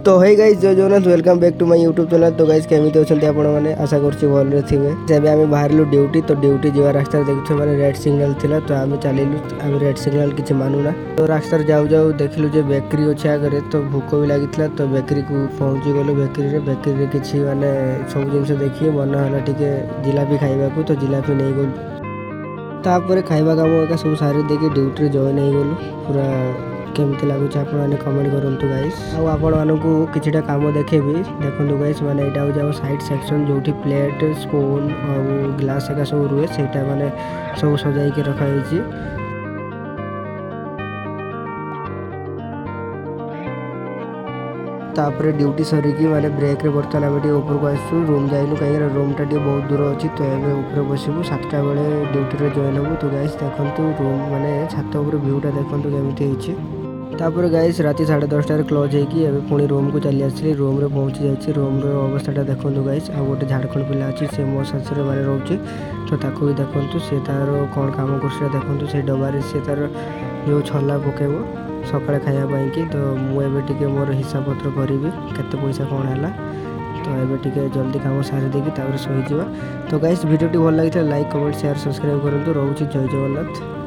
तो है गाइस जय Jagannath welcome back to my YouTube channel. तो गाइस केमिति अछंती आपण माने आशा करछि भलरे थिबे। जेबे आमे बाहरलु ड्यूटी तो ड्यूटी जीवा रास्ता देखछु माने रेड सिग्नल थिला तो आमे चलिलु आमे रेड सिग्नल किछि मानुना तो रास्ता जाऊ जाऊ देखिलु जे बेकरी अछि आगरे तो भूख भी लागितला तो बेकरी को पहुंची गेलो। बेकरी रे किछि माने सब जिंस देखि मन हला टिके जिलापी खाइबाकू तो जिलापी नै गल तापर खाइबा काम एका सब सारी देखि ड्यूटी रे जॉइन हो गलो। पूरा केमती लगुच आपने कमेंट करूँ गाइस। आपको किछटा काम देखेबी देखो गाइस माने एटा हो जाओ साइड सेक्शन जो प्लेट स्पून और ग्लास एका सब रुए से माने सब सजाई के रखा है। तापर ड्यूटी सरिकी माने ब्रेक रे बर्तन आम ऊपर को आसू रूम जाइलु कहीं रूमटा बहुत दूर अच्छी तो ये ऊपर बसबू 7टा बेले ड्यूटी रे जॉइन हबू। तो गाइस देखंतु रूम माने छात ऊपर व्यूटा देखंतु केमिति होइछि। तापर गाइस राति 10:30 क्लोज होगी एवं पुणी रूम को चली आसली रूम रे पहुँची जाइए। रूम रो अवस्थाटा देखो गाइस आ गोटे झाड़खंड पिला अच्छी से मो साथी माने रोचे तो ताको भी देखो सी तार कौन काम कर देखो से डबारे सी तार जो छला पकेब सकाଳେ खाଇବା ପାଇଁକି तो मुझे टे मोर हिसाब पत्र करी केते पैसा कौन है तो ये टे जल्दी काम सारी देकी शोजा। तो गाइस वीडियो भल लगी लाइक कमेंट शेयर सब्सक्राइब करूँ। रोचे जय जगन्नाथ।